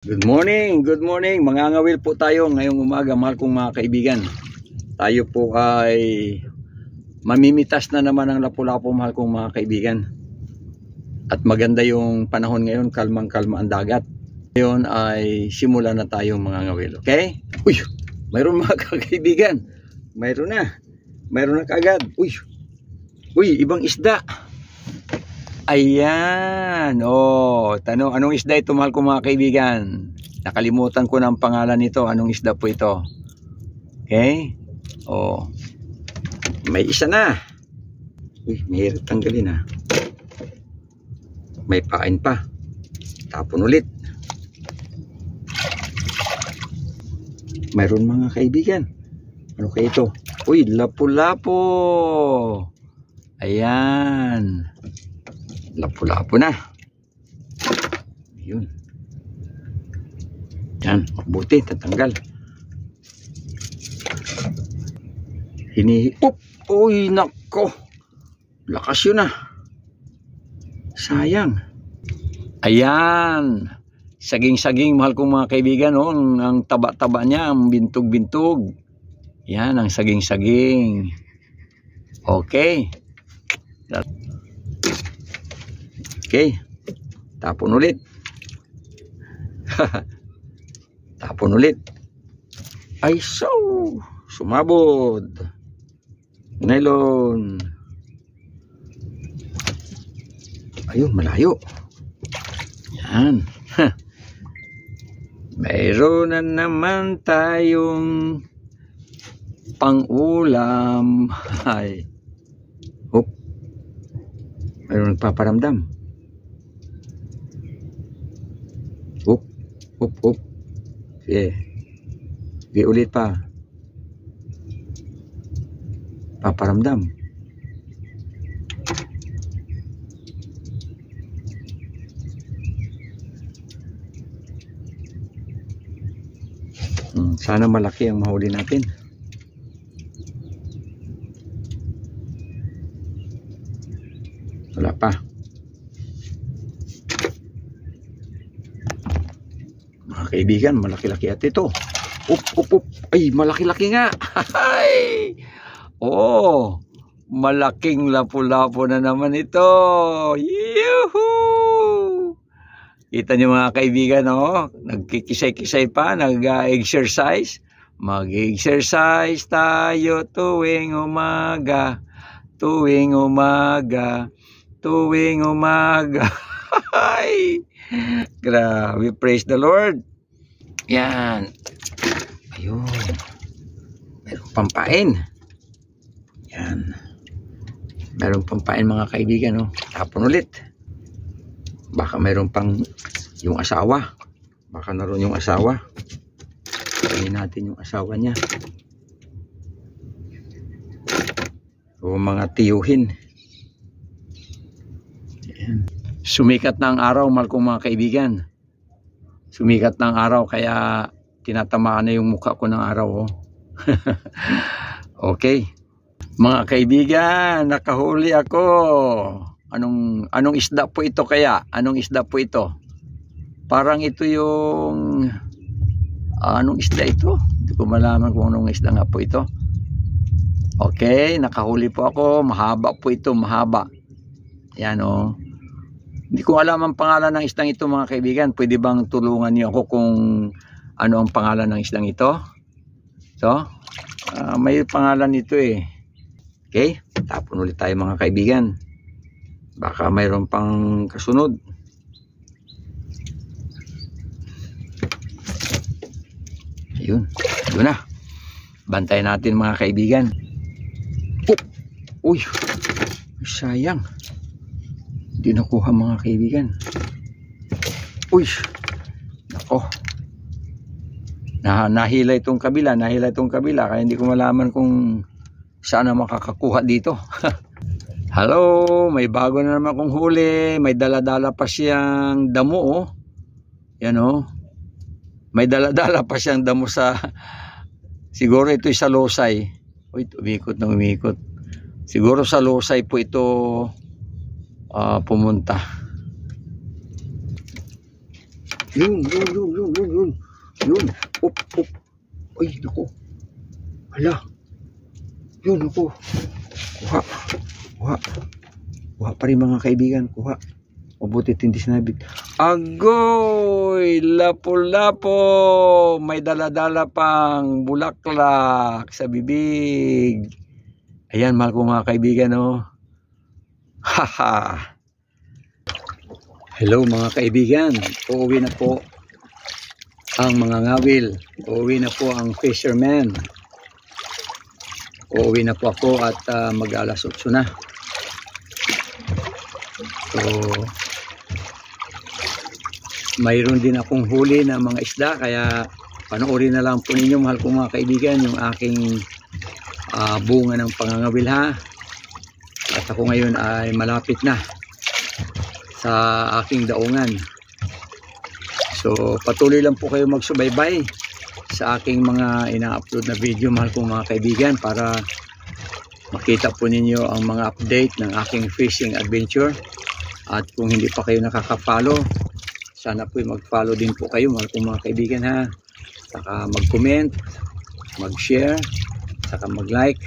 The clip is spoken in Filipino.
Good morning, mga ngawil po tayo ngayong umaga, mahal kong mga kaibigan. Tayo po ay mamimitas na naman ng lapu-lapu, mahal kong mga kaibigan. At maganda yung panahon ngayon, kalmang-kalma ang dagat. Ngayon ay simula na tayo mga ngawil, okay? Uy, mayroon mga kaibigan. Mayroon na kaagad. Uy, ibang isda. Ayan, tanong, anong isda ito, mahal ko mga kaibigan? Nakalimutan ko na ang pangalan nito. Anong isda po ito? Okay? May isa na. Uy, mahirap tanggalin . May pain pa. Tapon ulit. Mayroon mga kaibigan. Ano kayo ito? Uy, lapu-lapu. Ayan. Lapu-lapu na. Ayun. Yan, mabuti, tatanggal. Hinihipop. Uy, nako. Lakas yun . Sayang. Ayan. Saging-saging, mahal kong mga kaibigan. Ang taba-taba niya, ang bintog-bintog. Yan, ang saging-saging. Okay. Okay, tapon ulit. Tapon ulit. Ay, sumabod. Nylon. Ayun, malayo. Yan. Mayroon na naman tayong pang-ulam. Ay. Mayroon nagpaparamdam. Sige ulit pa. Paparamdam. Sana malaki ang mahuli natin. Wala pa. Mga kaibigan, malaki-laki at ito. Ay, malaki-laki nga. Ay! Malaking lapu-lapu na naman ito. Yuhuu! Kita niyo mga kaibigan, nagkikisay-kisay pa, nag-exercise. Mag-exercise tayo tuwing umaga. Tuwing umaga. Ay! Grabe, praise the Lord. Yan. Ayun. Meron pampain. Yan. Meron pampain mga kaibigan. Tapon ulit. Baka meron pang yung asawa. Baka naroon yung asawa. Tingnan natin yung asawa niya. O mga tiyuhin. Yan. Sumikat na ang araw, mahal kong mga kaibigan. Sumikat na ang araw, kaya tinatamaan na yung mukha ko ng araw. Okay. Mga kaibigan, nakahuli ako. Anong isda po ito kaya? Anong isda po ito? Parang ito yung... anong isda ito? Hindi ko malaman kung anong isda nga po ito. Okay, nakahuli po ako. Mahaba po ito, mahaba. Yan Hindi ko alam ang pangalan ng isdang ito mga kaibigan. Pwede bang tulungan niyo ako kung ano ang pangalan ng isdang ito? May pangalan ito . Okay? Tapon ulit tayo mga kaibigan. Baka mayroon pang kasunod. Ayun. Doon na. Bantayan natin mga kaibigan. Uy! Sayang. Hindi nakuha mga kaibigan. Uy! Nako. Nahila itong kabila. Kaya hindi ko malaman kung saan na makakakuha dito. Hello! May bago na naman kong huli. May dala-dala pa siyang damo. Yan May dala-dala pa siyang damo sa... Siguro ito'y sa Losay. Uy, umikot. Siguro sa Losay po ito... pumunta. Yun. Yun. Up. Ay, naku. Hala. Yun, naku. Kuha pa rin mga kaibigan. Kuha. Mabuti hindi sinabit. Agoy! Lapo-lapo! May dala-dala pang bulaklak sa bibig. Ayan, mahal ko mga kaibigan, oh. Haha! Hello mga kaibigan. Uuwi na po ang mga ngawil. Uuwi na po ang fisherman. Uuwi na po ako at mag-alas 8 na. So, mayroon din akong huli na mga isda, kaya panoorin na lang po ninyo mahal kong mga kaibigan yung aking bunga ng pangangawil ha. At ako ngayon ay malapit na sa aking daungan. So patuloy lang po kayo magsubaybay sa aking mga ina-upload na video mahal kong mga kaibigan, para makita po ninyo ang mga update ng aking fishing adventure. At kung hindi pa kayo nakaka-follow, sana po mag-follow din po kayo mahal kong mga kaibigan ha. Saka mag-comment, mag-share, saka mag-like.